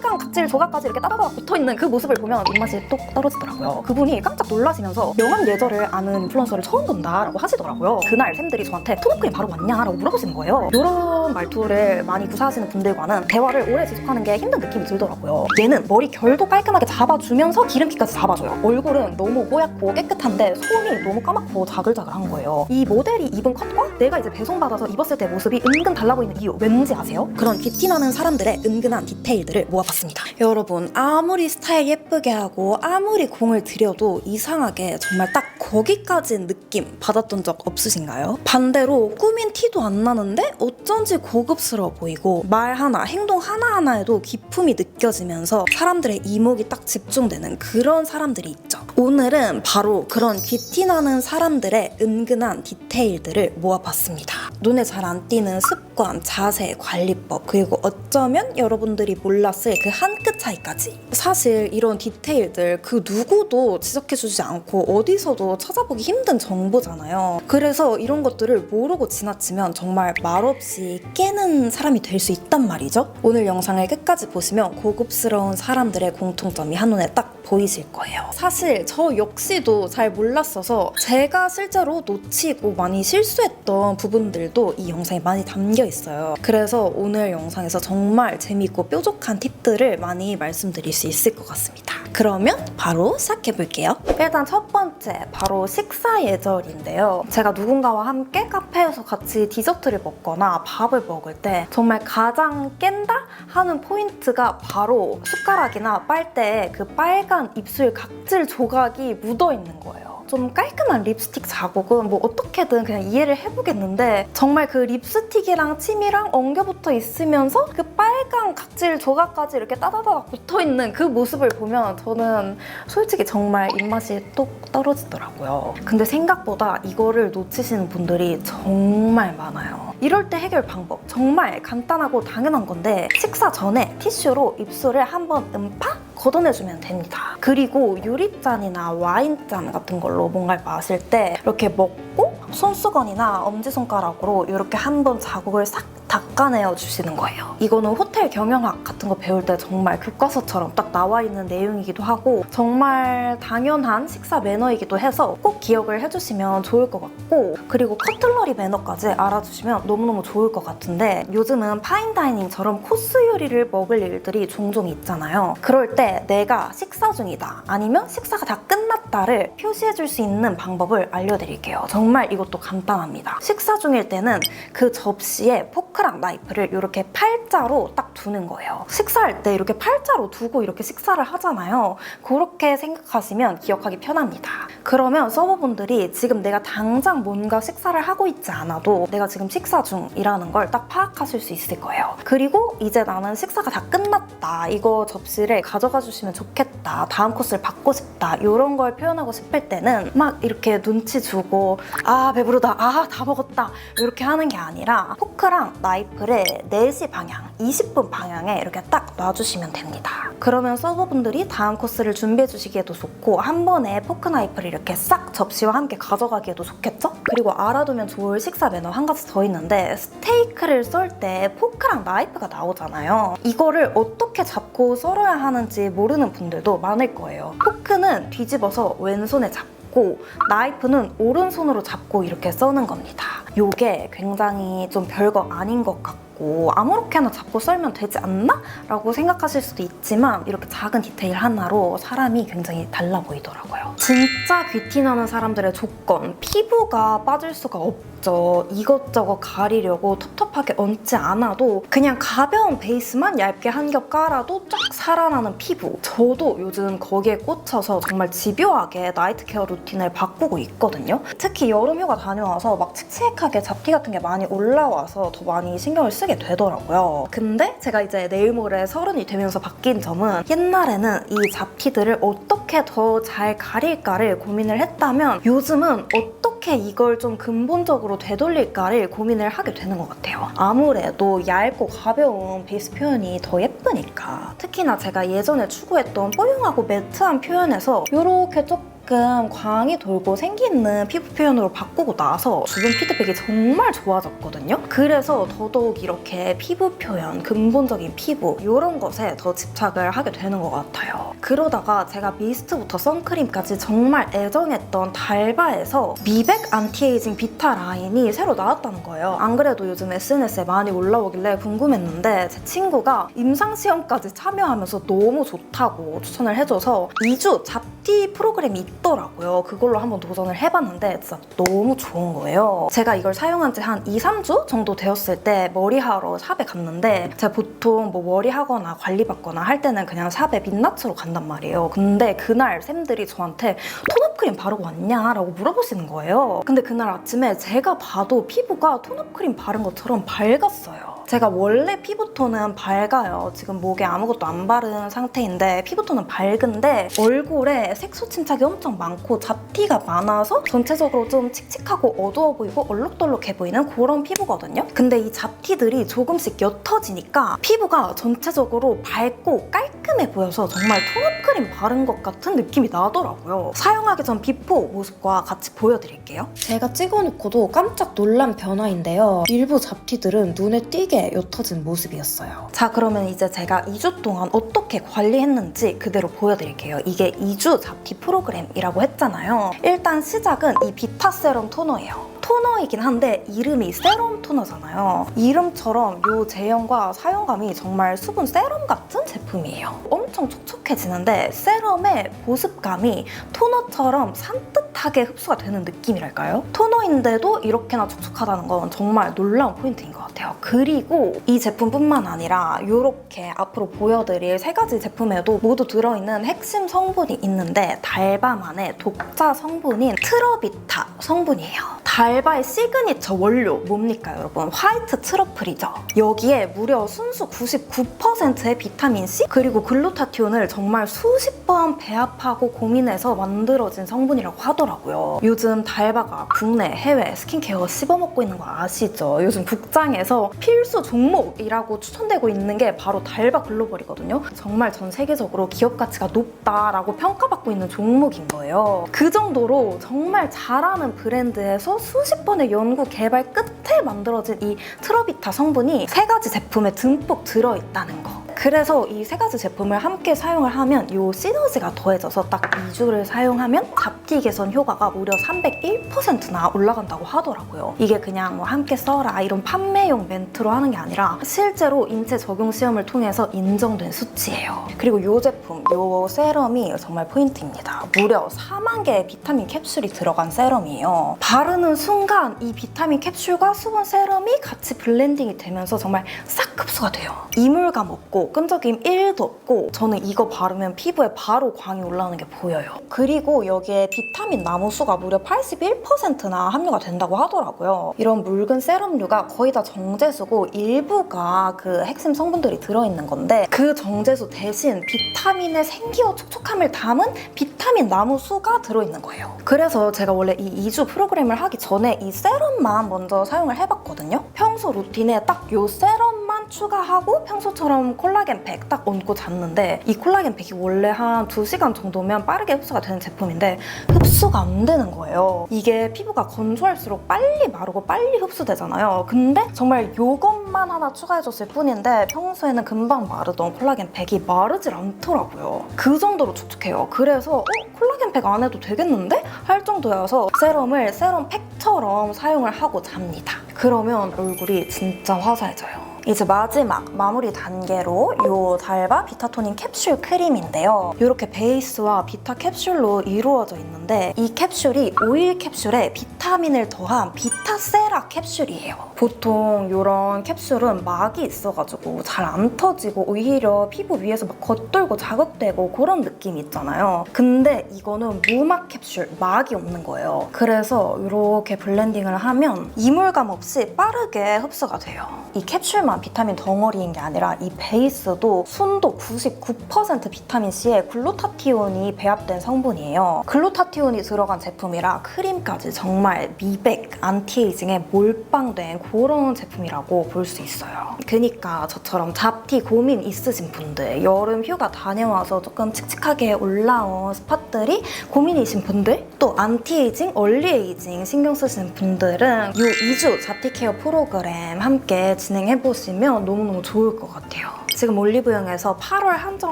빨간 각질 조각까지 이렇게 따다다닥 붙어있는 그 모습을 보면 입맛이 뚝 떨어지더라고요. 그분이 깜짝 놀라시면서 명함 예절을 아는 인플루언서를 처음 본다 라고 하시더라고요. 그날 쌤들이 저한테 톤업크림 바로 맞냐? 라고 물어보시는 거예요. 이런 말투를 많이 구사하시는 분들과는 대화를 오래 지속하는 게 힘든 느낌이 들더라고요. 얘는 머리 결도 깔끔하게 잡아주면서 기름기까지 잡아줘요. 얼굴은 너무 뽀얗고 깨끗한데 손이 너무 까맣고 자글자글한 거예요. 이 모델이 입은 컷과 내가 이제 배송받아서 입었을 때 모습이 은근 달라 보이는 이유 왠지 아세요? 그런 귀티 나는 사람들의 은근한 디테일들을 모아봤습니다. 여러분, 아무리 스타일 예쁘게 하고 아무리 공을 들여도 이상하게 정말 딱 거기까지 느낌 받았던 적 없으신가요? 반대로 꾸민 티도 안 나는데 어쩐지 고급스러워 보이고 말 하나, 행동 하나하나에도 기품이 느껴지면서 사람들의 이목이 딱 집중되는 그런 사람들이 있죠. 오늘은 바로 그런 귀티 나는 사람들의 은근한 디테일들을 모아봤습니다. 눈에 잘 안 띄는 습관, 자세, 관리법, 그리고 어쩌면 여러분들이 몰랐을 그 한 끗 차이까지. 사실 이런 디테일들 그 누구도 지적해주지 않고 어디서도 찾아보기 힘든 정보잖아요. 그래서 이런 것들을 모르고 지나치면 정말 말없이 깨는 사람이 될 수 있단 말이죠. 오늘 영상을 끝까지 보시면 고급스러운 사람들의 공통점이 한눈에 딱 보이실 거예요. 사실 저 역시도 잘 몰랐어서 제가 실제로 놓치고 많이 실수했던 부분들도 이 영상에 많이 담겨 있어요. 그래서 오늘 영상에서 정말 재밌고 뾰족한 팁들을 많이 말씀드릴 수 있을 것 같습니다. 그러면 바로 시작해볼게요. 일단 첫 번째, 바로 식사 예절인데요. 제가 누군가와 함께 카페에서 같이 디저트를 먹거나 밥을 먹을 때 정말 가장 깬다 하는 포인트가 바로 숟가락이나 빨대에 그 빨간 입술 각질 조각이 묻어있는 거예요. 좀 깔끔한 립스틱 자국은 뭐 어떻게든 그냥 이해를 해보겠는데 정말 그 립스틱이랑 침이랑 엉겨붙어 있으면서 그 빨간 각질 조각까지 이렇게 따다다닥 붙어있는 그 모습을 보면 저는 솔직히 정말 입맛이 뚝 떨어지더라고요. 근데 생각보다 이거를 놓치시는 분들이 정말 많아요. 이럴 때 해결 방법 정말 간단하고 당연한 건데 식사 전에 티슈로 입술을 한번 음파 걷어내주면 됩니다. 그리고 유리잔이나 와인잔 같은 걸로 뭔가를 마실 때 이렇게 먹고 손수건이나 엄지손가락으로 이렇게 한번 자국을 싹 닦아내어 주시는 거예요. 이거는 호텔 경영학 같은 거 배울 때 정말 교과서처럼 딱 나와 있는 내용이기도 하고 정말 당연한 식사 매너이기도 해서 꼭 기억을 해주시면 좋을 것 같고, 그리고 커틀러리 매너까지 알아주시면 너무너무 좋을 것 같은데 요즘은 파인다이닝처럼 코스 요리를 먹을 일들이 종종 있잖아요. 그럴 때 내가 식사 중이다 아니면 식사가 다 끝났다를 표시해줄 수 있는 방법을 알려드릴게요. 정말 이것도 간단합니다. 식사 중일 때는 그 접시에 포크랑 나이프를 이렇게 팔자로 딱 두는 거예요. 식사할 때 이렇게 팔자로 두고 이렇게 식사를 하잖아요. 그렇게 생각하시면 기억하기 편합니다. 그러면 서버분들이 지금 내가 당장 뭔가 식사를 하고 있지 않아도 내가 지금 식사 중이라는 걸 딱 파악하실 수 있을 거예요. 그리고 이제 나는 식사가 다 끝났다, 이거 접시를 가져가 주시면 좋겠다, 다음 코스를 받고 싶다, 이런 걸 표현하고 싶을 때는 막 이렇게 눈치 주고 아 배부르다, 아 다 먹었다 이렇게 하는 게 아니라 포크랑 나이프를 4시 방향, 20분 방향에 이렇게 딱 놔주시면 됩니다. 그러면 서버분들이 다음 코스를 준비해 주시기에도 좋고 한 번에 포크 나이프를 이렇게 싹 접시와 함께 가져가기에도 좋겠죠? 그리고 알아두면 좋을 식사 매너 한 가지 더 있는데, 스테이크를 썰 때 포크랑 나이프가 나오잖아요. 이거를 어떻게 잡고 썰어야 하는지 모르는 분들도 많을 거예요. 포크는 뒤집어서 왼손에 잡고 나이프는 오른손으로 잡고 이렇게 써는 겁니다. 요게 굉장히 좀 별거 아닌 것 같고 아무렇게나 잡고 썰면 되지 않나? 라고 생각하실 수도 있지만 이렇게 작은 디테일 하나로 사람이 굉장히 달라 보이더라고요. 진짜 귀티 나는 사람들의 조건, 피부가 빠질 수가 없죠. 이것저것 가리려고 텁텁하게 얹지 않아도 그냥 가벼운 베이스만 얇게 한 겹 깔아도 쫙 살아나는 피부. 저도 요즘 거기에 꽂혀서 정말 집요하게 나이트 케어 루틴을 바꾸고 있거든요. 특히 여름휴가 다녀와서 막 칙칙하게 잡티 같은 게 많이 올라와서 더 많이 신경을 쓰게 되더라고요. 근데 제가 이제 내일 모레 30이 되면서 바뀐 점은, 옛날에는 이 잡티들을 어떻게 더 잘 가릴까를 고민을 했다면 요즘은 어떻게 이걸 좀 근본적으로 되돌릴까를 고민을 하게 되는 것 같아요. 아무래도 얇고 가벼운 베이스 표현이 더 예쁘니까. 특히나 제가 예전에 추구했던 뽀용하고 매트한 표현에서 이렇게 조금 조금 광이 돌고 생기 있는 피부 표현으로 바꾸고 나서 주변 피드백이 정말 좋아졌거든요. 그래서 더더욱 이렇게 피부 표현, 근본적인 피부 이런 것에 더 집착을 하게 되는 것 같아요. 그러다가 제가 미스트부터 선크림까지 정말 애정했던 달바에서 미백 안티에이징 비타 라인이 새로 나왔다는 거예요. 안 그래도 요즘 SNS에 많이 올라오길래 궁금했는데 제 친구가 임상시험까지 참여하면서 너무 좋다고 추천을 해줘서 2주 잡티 프로그램이 있더라고요. 그걸로 한번 도전을 해봤는데 진짜 너무 좋은 거예요. 제가 이걸 사용한 지 한 2, 3주 정도 되었을 때 머리하러 샵에 갔는데 제가 보통 뭐 머리하거나 관리받거나 할 때는 그냥 샵에 민낯으로 간단 말이에요. 근데 그날 쌤들이 저한테 톤업 크림 바르고 왔냐? 라고 물어보시는 거예요. 근데 그날 아침에 제가 봐도 피부가 톤업 크림 바른 것처럼 밝았어요. 제가 원래 피부톤은 밝아요. 지금 목에 아무것도 안 바른 상태인데 피부톤은 밝은데 얼굴에 색소 침착이 엄청 많고 잡티가 많아서 전체적으로 좀 칙칙하고 어두워 보이고 얼룩덜룩해 보이는 그런 피부거든요. 근데 이 잡티들이 조금씩 옅어지니까 피부가 전체적으로 밝고 깔끔해 보여서 정말 톤업 크림 바른 것 같은 느낌이 나더라고요. 사용하기 전 비포 모습과 같이 보여드릴게요. 제가 찍어놓고도 깜짝 놀란 변화인데요. 일부 잡티들은 눈에 띄게 옅어진 모습이었어요. 자, 그러면 이제 제가 2주 동안 어떻게 관리했는지 그대로 보여드릴게요. 이게 2주 잡티 프로그램이라고 했잖아요. 일단 시작은 이 비타 세럼 토너예요. 토너이긴 한데 이름이 세럼 토너잖아요. 이름처럼 이 제형과 사용감이 정말 수분 세럼 같은 제품이에요. 엄청 촉촉해지는데 세럼의 보습감이 토너처럼 산뜻하게 흡수가 되는 느낌이랄까요? 토너인데도 이렇게나 촉촉하다는 건 정말 놀라운 포인트인 것 같아요. 그리고 이 제품뿐만 아니라 이렇게 앞으로 보여드릴 3가지 제품에도 모두 들어있는 핵심 성분이 있는데 달바만의 독자 성분인 트러비타 성분이에요. 달바의 시그니처 원료 뭡니까 여러분? 화이트 트러플이죠. 여기에 무려 순수 99%의 비타민C 그리고 글루타티온을 정말 수십 번 배합하고 고민해서 만들어진 성분이라고 하더라고요. 요즘 달바가 국내, 해외 스킨케어 씹어먹고 있는 거 아시죠? 요즘 국장에서 필수 종목이라고 추천되고 있는 게 바로 달바 글로벌이거든요. 정말 전 세계적으로 기업 가치가 높다라고 평가받고 있는 종목인 거예요. 그 정도로 정말 잘하는 브랜드에서 수십 번의 연구 개발 끝에 만들어진 이 트러비타 성분이 3가지 제품에 듬뿍 들어있다는 거. 그래서 이 3가지 제품을 함께 사용을 하면 이 시너지가 더해져서 딱 2주를 사용하면 잡티 개선 효과가 무려 301%나 올라간다고 하더라고요. 이게 그냥 뭐 함께 써라 이런 판매용 멘트로 하는 게 아니라 실제로 인체 적용 시험을 통해서 인정된 수치예요. 그리고 이 제품, 이 세럼이 정말 포인트입니다. 무려 4만 개의 비타민 캡슐이 들어간 세럼이에요. 바르는 순간 이 비타민 캡슐과 수분 세럼이 같이 블렌딩이 되면서 정말 싹 흡수가 돼요. 이물감 없고 끈적임 1도 없고 저는 이거 바르면 피부에 바로 광이 올라오는 게 보여요. 그리고 여기에 비타민 나무수가 무려 81%나 함유가 된다고 하더라고요. 이런 묽은 세럼류가 거의 다 정제수고 일부가 그 핵심 성분들이 들어있는 건데 그 정제수 대신 비타민의 생기와 촉촉함을 담은 비타민 나무수가 들어있는 거예요. 그래서 제가 원래 이 2주 프로그램을 하기 전에 이 세럼만 먼저 사용을 해봤거든요. 평소 루틴에 딱 이 세럼만 추가하고 평소처럼 콜라겐 팩 딱 얹고 잤는데 이 콜라겐 팩이 원래 한 2시간 정도면 빠르게 흡수가 되는 제품인데 흡수가 안 되는 거예요. 이게 피부가 건조할수록 빨리 마르고 빨리 흡수되잖아요. 근데 정말 이것만 하나 추가해줬을 뿐인데 평소에는 금방 마르던 콜라겐 팩이 마르질 않더라고요. 그 정도로 촉촉해요. 그래서 콜라겐 팩 안 해도 되겠는데? 할 정도여서 세럼을 세럼 팩처럼 사용을 하고 잡니다. 그러면 얼굴이 진짜 화사해져요. 이제 마지막 마무리 단계로 이 달바 비타토닌 캡슐 크림인데요. 이렇게 베이스와 비타 캡슐로 이루어져 있는데 이 캡슐이 오일 캡슐에 비타민을 더한 비타세라 캡슐이에요. 보통 이런 캡슐은 막이 있어가지고 잘 안 터지고 오히려 피부 위에서 막 겉돌고 자극되고 그런 느낌이 있잖아요. 근데 이거는 무막 캡슐, 막이 없는 거예요. 그래서 이렇게 블렌딩을 하면 이물감 없이 빠르게 흡수가 돼요. 이 캡슐만 푸짐한 비타민 덩어리인 게 아니라 이 베이스도 순도 99% 비타민C에 글루타티온이 배합된 성분이에요. 글루타티온이 들어간 제품이라 크림까지 정말 미백, 안티에이징에 몰빵된 그런 제품이라고 볼 수 있어요. 그니까 저처럼 잡티 고민 있으신 분들, 여름 휴가 다녀와서 조금 칙칙하게 올라온 스팟들이 고민이신 분들, 또 안티에이징, 얼리에이징 신경 쓰시는 분들은 이 2주 잡티 케어 프로그램 함께 진행해보시면 너무너무 좋을 것 같아요. 지금 올리브영에서 8월 한정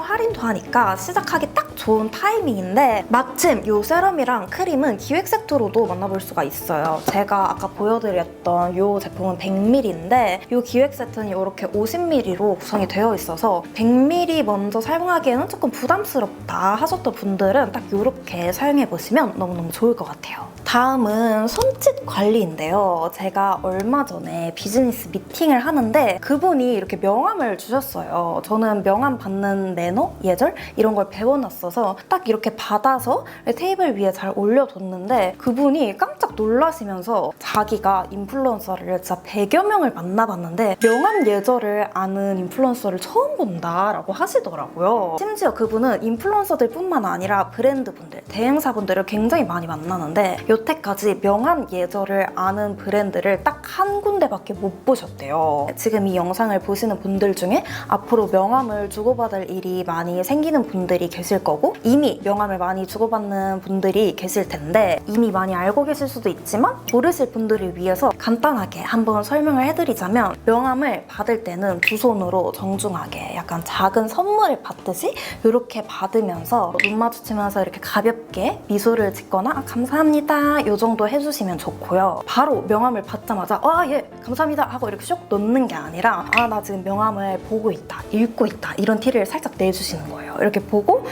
할인도 하니까 시작하기 딱 좋은 타이밍인데 마침 이 세럼이랑 크림은 기획 세트로도 만나볼 수가 있어요. 제가 아까 보여드렸던 이 제품은 100ml인데 이 기획 세트는 이렇게 50ml로 구성이 되어 있어서 100ml 먼저 사용하기에는 조금 부담스럽다 하셨던 분들은 딱 이렇게 사용해보시면 너무너무 좋을 것 같아요. 다음은 손짓 관리인데요. 제가 얼마 전에 비즈니스 미팅을 하는데 그분이 이렇게 명함을 주셨어요. 저는 명함 받는 매너, 예절 이런 걸 배워놨어서 딱 이렇게 받아서 테이블 위에 잘 올려뒀는데 그분이 깜짝 놀라시면서 자기가 인플루언서를 진짜 100여 명을 만나봤는데 명함 예절을 아는 인플루언서를 처음 본다라고 하시더라고요. 심지어 그분은 인플루언서들 뿐만 아니라 브랜드분들, 대행사분들을 굉장히 많이 만나는데 여태까지 명함 예절을 아는 브랜드를 딱 한 군데밖에 못 보셨대요. 지금 이 영상을 보시는 분들 중에 앞으로 명함을 주고받을 일이 많이 생기는 분들이 계실 거고 이미 명함을 많이 주고받는 분들이 계실 텐데 이미 많이 알고 계실 수도 있지만 모르실 분들을 위해서 간단하게 한번 설명을 해드리자면 명함을 받을 때는 두 손으로 정중하게 약간 작은 선물을 받듯이 이렇게 받으면서 눈 마주치면서 이렇게 가볍게 미소를 짓거나 감사합니다 이 정도 해주시면 좋고요. 바로 명함을 받자마자 예 감사합니다 하고 이렇게 슉 놓는 게 아니라 나 지금 명함을 보고 있다, 읽고 있다 이런 티를 살짝 내주시는 거예요. 이렇게 보고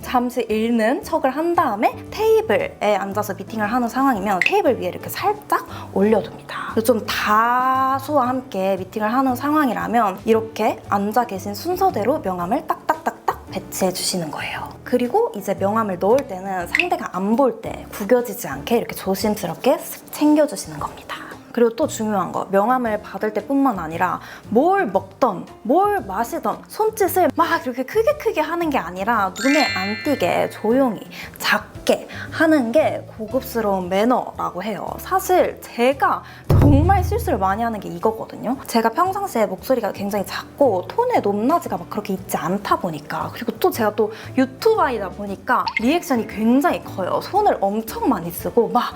잠시 읽는 척을 한 다음에 테이블에 앉아서 미팅을 하는 상황이면 테이블 위에 이렇게 살짝 올려둡니다. 좀 다수와 함께 미팅을 하는 상황이라면 이렇게 앉아 계신 순서대로 명함을 딱딱딱딱 배치해 주시는 거예요. 그리고 이제 명함을 넣을 때는 상대가 안 볼 때 구겨지지 않게 이렇게 조심스럽게 쓱 챙겨주시는 겁니다. 그리고 또 중요한 거, 명함을 받을 때뿐만 아니라 뭘 먹던 뭘 마시던 손짓을 막 이렇게 크게 하는 게 아니라 눈에 안 띄게 조용히 작게 하는 게 고급스러운 매너라고 해요. 사실 제가 정말 실수를 많이 하는 게 이거거든요. 제가 평상시에 목소리가 굉장히 작고 톤의 높낮이가 막 그렇게 있지 않다 보니까 그리고 또 제가 또 유튜버이다 보니까 리액션이 굉장히 커요. 손을 엄청 많이 쓰고 막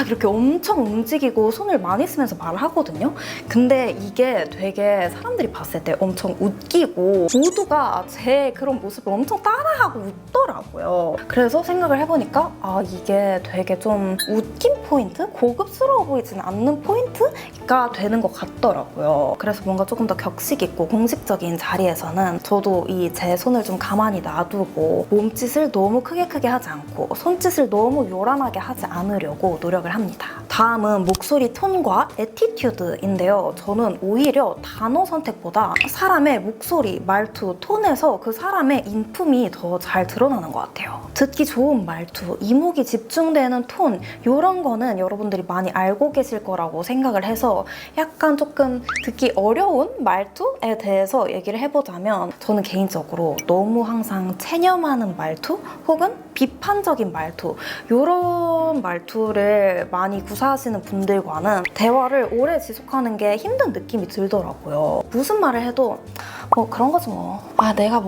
이렇게 엄청 움직이고 손을 많이 쓰면서 말을 하거든요. 근데 이게 되게 사람들이 봤을 때 엄청 웃기고 모두가 제 그런 모습을 엄청 따라하고 웃더라고요. 그래서 생각을 해보니까 이게 되게 좀 웃긴 포인트? 고급스러워 보이지는 않는 포인트가 되는 것 같더라고요. 그래서 뭔가 조금 더 격식 있고 공식적인 자리에서는 저도 이 제 손을 좀 가만히 놔두고 몸짓을 너무 크게 하지 않고 손짓을 너무 요란하게 하지 않으려고 노력을 합니다. 다음은 목소리 톤과 애티튜드인데요. 저는 오히려 단어 선택보다 사람의 목소리, 말투, 톤에서 그 사람의 인품이 더 잘 드러나는 것 같아요. 듣기 좋은 말투, 이목이 집중되는 톤 이런 거는 여러분들이 많이 알고 계실 거라고 생각을 해서 약간 조금 듣기 어려운 말투에 대해서 얘기를 해보자면 저는 개인적으로 너무 항상 체념하는 말투 혹은 비판적인 말투 이런 말투를 많이 구사하시는 분들과는 대화를 오래 지속하는 게 힘든 느낌이 들더라고요. 무슨 말을 해도 그런 거지 뭐. 내가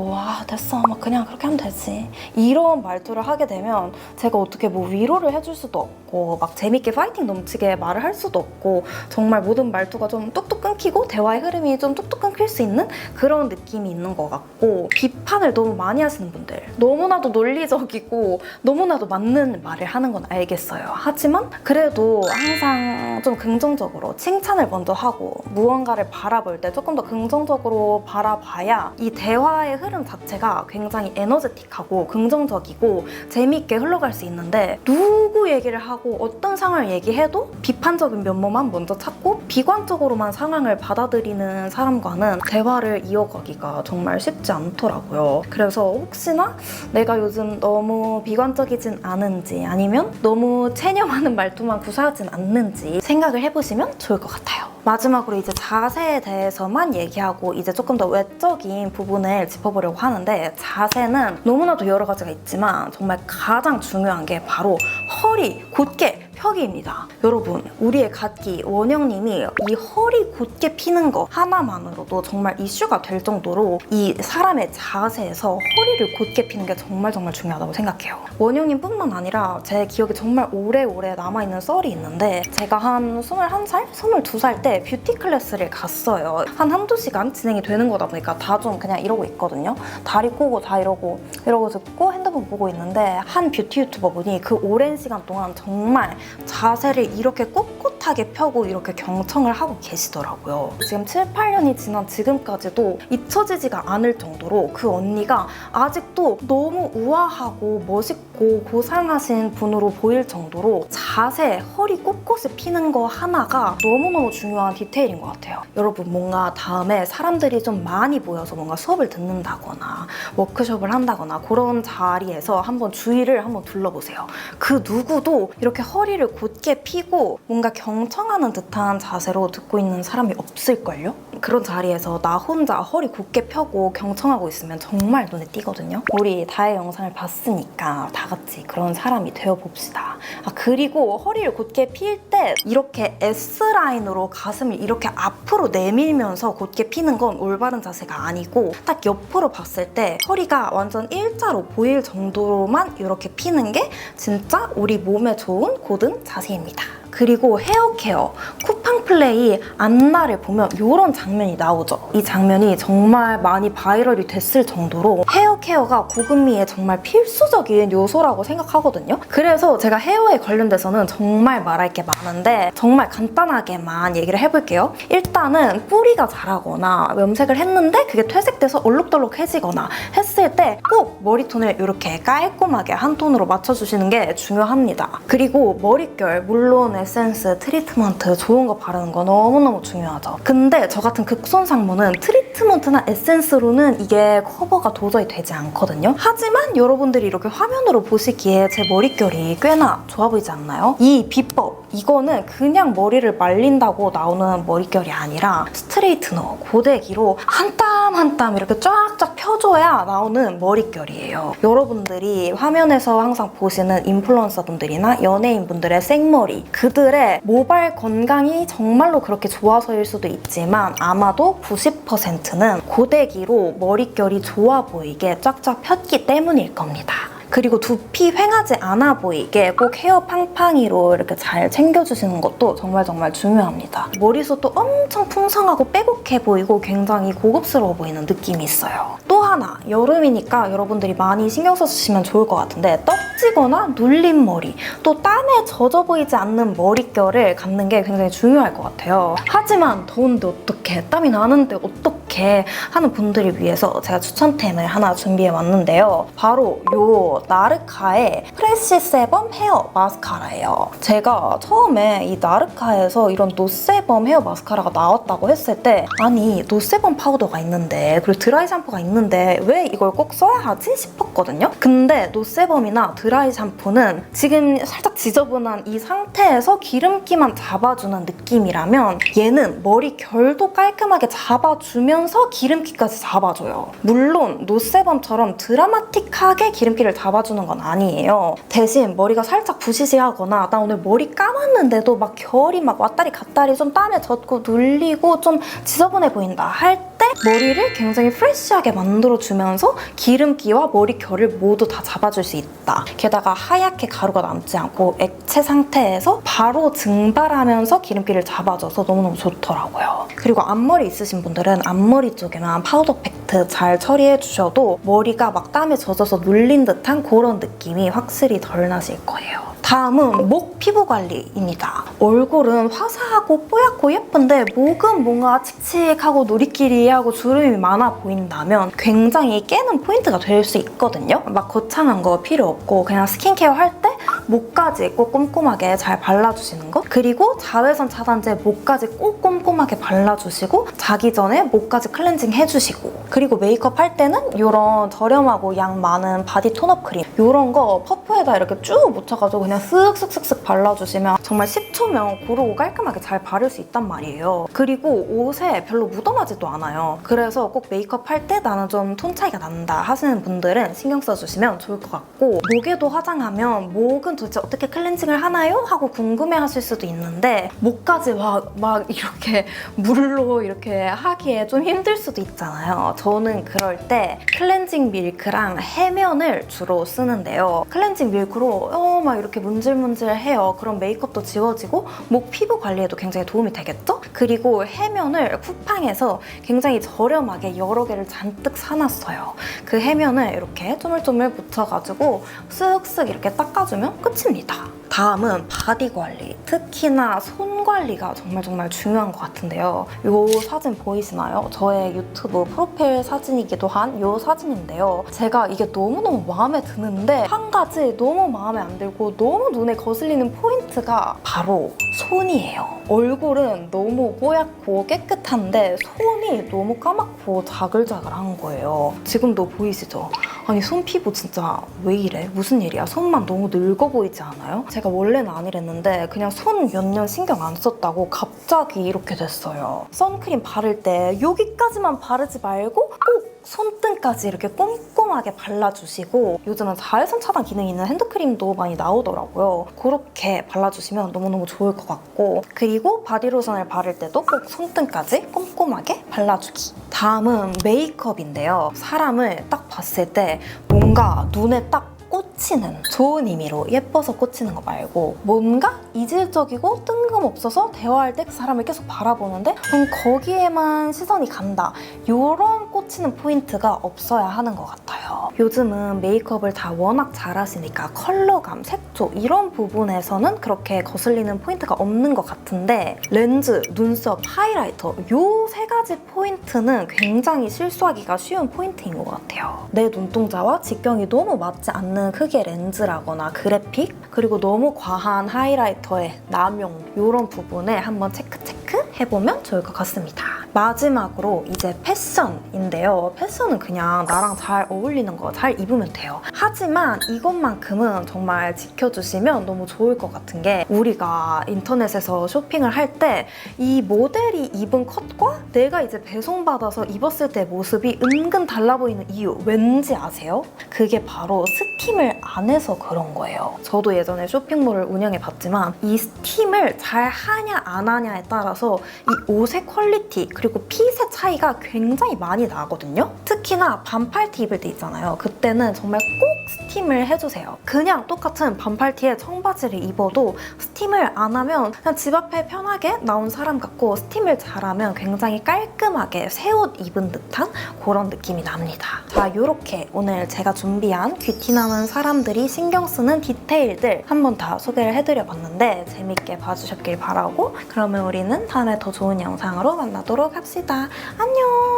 됐어. 그냥 그렇게 하면 되지. 이런 말투를 하게 되면 제가 어떻게 위로를 해줄 수도 없고 막 재밌게 파이팅 넘치게 말을 할 수도 없고 정말 모든 말투가 좀 뚝뚝 끊기고 대화의 흐름이 좀 뚝뚝 끊길 수 있는 그런 느낌이 있는 것 같고 비판을 너무 많이 하시는 분들 너무나도 논리적이고 너무나도 맞는 말을 하는 건 알겠어요. 하지만 그래도 항상 좀 긍정적으로 칭찬을 먼저 하고 무언가를 바라볼 때 조금 더 긍정적으로 바라보고 나와봐야 이 대화의 흐름 자체가 굉장히 에너제틱하고 긍정적이고 재미있게 흘러갈 수 있는데 누구 얘기를 하고 어떤 상황을 얘기해도 비판적인 면모만 먼저 찾고 비관적으로만 상황을 받아들이는 사람과는 대화를 이어가기가 정말 쉽지 않더라고요. 그래서 혹시나 내가 요즘 너무 비관적이진 않은지 아니면 너무 체념하는 말투만 구사하진 않는지 생각을 해보시면 좋을 것 같아요. 마지막으로 이제 자세에 대해서만 얘기하고 이제 조금 더 외적인 부분을 짚어보려고 하는데, 자세는 너무나도 여러 가지가 있지만 정말 가장 중요한 게 바로 허리 곧게 펴기입니다. 여러분, 우리의 갓기 원영님이 이 허리 곧게 피는 거 하나만으로도 정말 이슈가 될 정도로 이 사람의 자세에서 허리를 곧게 피는 게 정말 중요하다고 생각해요. 원영님 뿐만 아니라 제 기억에 정말 오래오래 남아있는 썰이 있는데, 제가 한 21살? 22살 때 뷰티 클래스를 갔어요. 한 한두 시간 진행이 되는 거다 보니까 다 좀 그냥 이러고 있거든요. 다리 꼬고 다 이러고 듣고 핸드폰 보고 있는데, 한 뷰티 유튜버 분이 그 오랜 시간 동안 정말 자세를 이렇게 꼿꼿하게 펴고 이렇게 경청을 하고 계시더라고요. 지금 7, 8년이 지난 지금까지도 잊혀지지가 않을 정도로 그 언니가 아직도 너무 우아하고 멋있고 고상하신 분으로 보일 정도로 자세, 허리 꼿꼿이 피는 거 하나가 너무너무 중요한 디테일인 것 같아요. 여러분, 뭔가 다음에 사람들이 좀 많이 모여서 뭔가 수업을 듣는다거나 워크숍을 한다거나 그런 자리에서 한번 주위를 한번 둘러보세요. 그 누구도 이렇게 허리를 곧게 펴고 뭔가 경청하는 듯한 자세로 듣고 있는 사람이 없을걸요? 그런 자리에서 나 혼자 허리 곧게 펴고 경청하고 있으면 정말 눈에 띄거든요. 우리 다의 영상을 봤으니까 다 같이 그런 사람이 되어봅시다. 그리고 허리를 곧게 필 때 이렇게 S라인으로 가슴을 이렇게 앞으로 내밀면서 곧게 피는 건 올바른 자세가 아니고, 딱 옆으로 봤을 때 허리가 완전 일자로 보일 정도로만 이렇게 피는 게 진짜 우리 몸에 좋은 고든 자세입니다. 그리고 헤어 케어, 쿠팡 플레이 안나를 보면 이런 장면이 나오죠. 이 장면이 정말 많이 바이럴이 됐을 정도로 헤어 케어가 고금미에 정말 필수적인 요소라고 생각하거든요. 그래서 제가 헤어에 관련돼서는 정말 말할 게 많은데 정말 간단하게만 얘기를 해볼게요. 일단은 뿌리가 자라거나 염색을 했는데 그게 퇴색돼서 얼룩덜룩해지거나 했을 때 꼭 머리톤을 이렇게 깔끔하게 한 톤으로 맞춰주시는 게 중요합니다. 그리고 머릿결, 물론 에센스, 트리트먼트 좋은 거 바르는 거 너무너무 중요하죠. 근데 저 같은 극손상모는 트리트먼트나 에센스로는 이게 커버가 도저히 되지 않거든요. 하지만 여러분들이 이렇게 화면으로 보시기에 제 머릿결이 꽤나 좋아 보이지 않나요? 이 비법, 이거는 그냥 머리를 말린다고 나오는 머릿결이 아니라 스트레이트너, 고데기로 한 땀 한 땀 이렇게 쫙쫙 펴줘야 나오는 머릿결이에요. 여러분들이 화면에서 항상 보시는 인플루언서분들이나 연예인분들의 생머리, 그들의 모발 건강이 정말로 그렇게 좋아서일 수도 있지만 아마도 90%는 고데기로 머릿결이 좋아 보이게 쫙쫙 폈기 때문일 겁니다. 그리고 두피 휑하지 않아 보이게 꼭 헤어 팡팡이로 이렇게 잘 챙겨주시는 것도 정말 중요합니다. 머리숱도 엄청 풍성하고 빼곡해 보이고 굉장히 고급스러워 보이는 느낌이 있어요. 또 하나, 여름이니까 여러분들이 많이 신경 써주시면 좋을 것 같은데, 떡지거나 눌린 머리, 또 땀에 젖어 보이지 않는 머릿결을 갖는 게 굉장히 중요할 것 같아요. 하지만 더운데 어떡해, 땀이 나는데 어떡해 하는 분들을 위해서 제가 추천템을 하나 준비해 왔는데요. 바로 요 나르카의 프레쉬 세범 헤어 마스카라예요. 제가 처음에 이 나르카에서 이런 노세범 헤어 마스카라가 나왔다고 했을 때, 아니 노세범 파우더가 있는데 그리고 드라이 샴푸가 있는데 왜 이걸 꼭 써야 하지 싶었거든요. 근데 노세범이나 드라이 샴푸는 지금 살짝 지저분한 이 상태에서 기름기만 잡아주는 느낌이라면 얘는 머리 결도 깔끔하게 잡아주면서 기름기까지 잡아줘요. 물론 노세범처럼 드라마틱하게 기름기를 잡아주는 건 아니에요. 대신 머리가 살짝 부시시하거나 나 오늘 머리 감았는데도 막 결이 막 왔다리 갔다리 좀 땀에 젖고 눌리고 좀 지저분해 보인다 할 때 머리를 굉장히 프레쉬하게 만들어주면서 기름기와 머리 결을 모두 다 잡아줄 수 있다. 게다가 하얗게 가루가 남지 않고 액체 상태에서 바로 증발하면서 기름기를 잡아줘서 너무너무 좋더라고요. 그리고 앞머리 있으신 분들은 앞머리 쪽에만 파우더 팩트 잘 처리해 주셔도 머리가 막 땀에 젖어서 눌린 듯한 그런 느낌이 확실히 덜 나실 거예요. 다음은 목 피부 관리입니다. 얼굴은 화사하고 뽀얗고 예쁜데 목은 뭔가 칙칙하고 누리끼리하고 주름이 많아 보인다면 굉장히 깨는 포인트가 될 수 있거든요. 막 거창한 거 필요 없고 그냥 스킨케어 할 때 목까지 꼭 꼼꼼하게 잘 발라주시는 것. 그리고 자외선 차단제 목까지 꼭 꼼꼼하게 발라주시고 자기 전에 목까지 클렌징 해주시고, 그리고 메이크업 할 때는 이런 저렴하고 양 많은 바디 톤업 크림 이런 거 퍼프에다 이렇게 쭉 묻혀가지고 그냥 쓱쓱쓱쓱 발라주시면 정말 10초면 고르고 깔끔하게 잘 바를 수 있단 말이에요. 그리고 옷에 별로 묻어나지도 않아요. 그래서 꼭 메이크업 할 때 나는 좀 톤 차이가 난다 하시는 분들은 신경 써주시면 좋을 것 같고, 목에도 화장하면 목은 도대체 어떻게 클렌징을 하나요? 하고 궁금해하실 수도 있는데 목까지 막 이렇게 물로 이렇게 하기에 좀 힘들 수도 있잖아요. 저는 그럴 때 클렌징 밀크랑 해면을 주로 쓰는데요. 클렌징 밀크로 막 이렇게 문질문질해요. 그럼 메이크업도 지워지고 목 피부 관리에도 굉장히 도움이 되겠죠? 그리고 해면을 쿠팡에서 굉장히 저렴하게 여러 개를 잔뜩 사놨어요. 그 해면을 이렇게 쪼물쪼물 묻혀가지고 쓱쓱 이렇게 닦아주면 끝입니다. 다음은 바디 관리, 특히나 손 관리가 정말 중요한 것 같은데요. 이 사진 보이시나요? 저의 유튜브 프로필 사진이기도 한 이 사진인데요. 제가 이게 너무너무 마음에 드는데 한 가지 너무 마음에 안 들고 너무 눈에 거슬리는 포인트가 바로 손이에요. 얼굴은 너무 뽀얗고 깨끗한데 손이 너무 까맣고 자글자글한 거예요. 지금도 보이시죠? 아니 손 피부 진짜 왜 이래? 무슨 일이야? 손만 너무 늙어 보이지 않아요? 제가 원래는 안 이랬는데 그냥 손 몇 년 신경 안 썼다고 갑자기 이렇게 됐어요. 선크림 바를 때 여기까지만 바르지 말고 꼭 손등까지 이렇게 꼼꼼하게 발라주시고, 요즘은 자외선 차단 기능이 있는 핸드크림도 많이 나오더라고요. 그렇게 발라주시면 너무너무 좋을 것 같고, 그리고 바디로션을 바를 때도 꼭 손등까지 꼼꼼하게 발라주기. 다음은 메이크업인데요. 사람을 딱 봤을 때 뭔가 눈에 딱 꽂히는, 좋은 의미로 예뻐서 꽂히는 거 말고 뭔가 이질적이고 뜬금없어서 대화할 때 그 사람을 계속 바라보는데 거기에만 시선이 간다, 이런 꽂히는 포인트가 없어야 하는 것 같아요. 요즘은 메이크업을 다 워낙 잘하시니까 컬러감, 색조 이런 부분에서는 그렇게 거슬리는 포인트가 없는 것 같은데 렌즈, 눈썹, 하이라이터 이 세 가지 포인트는 굉장히 실수하기가 쉬운 포인트인 것 같아요. 내 눈동자와 직경이 너무 맞지 않는 크기의 렌즈라거나 그래픽, 그리고 너무 과한 하이라이터의 남용 이런 부분에 한번 체크 해보면 좋을 것 같습니다. 마지막으로 이제 패션인데요. 패션은 그냥 나랑 잘 어울리는 거 잘 입으면 돼요. 하지만 이것만큼은 정말 지켜주시면 너무 좋을 것 같은 게, 우리가 인터넷에서 쇼핑을 할 때 이 모델이 입은 컷과 내가 이제 배송받아서 입었을 때 모습이 은근 달라 보이는 이유 왠지 아세요? 그게 바로 스팀을 안 해서 그런 거예요. 저도 예전에 쇼핑몰을 운영해봤지만 이 스팀을 잘 하냐 안 하냐에 따라서 이 옷의 퀄리티 그리고 핏의 차이가 굉장히 많이 나거든요. 특히나 반팔티 입을 때 있잖아요. 그때는 정말 꼭 스팀을 해주세요. 그냥 똑같은 반팔티에 청바지를 입어도 스팀을 안 하면 그냥 집 앞에 편하게 나온 사람 같고, 스팀을 잘하면 굉장히 깔끔하게 새 옷 입은 듯한 그런 느낌이 납니다. 자, 이렇게 오늘 제가 준비한 귀티나는 사람들이 신경 쓰는 디테일들 한번 다 소개를 해드려봤는데 재밌게 봐주셨길 바라고, 그러면 우리는 다음에 더 좋은 영상으로 만나도록 합시다. 안녕!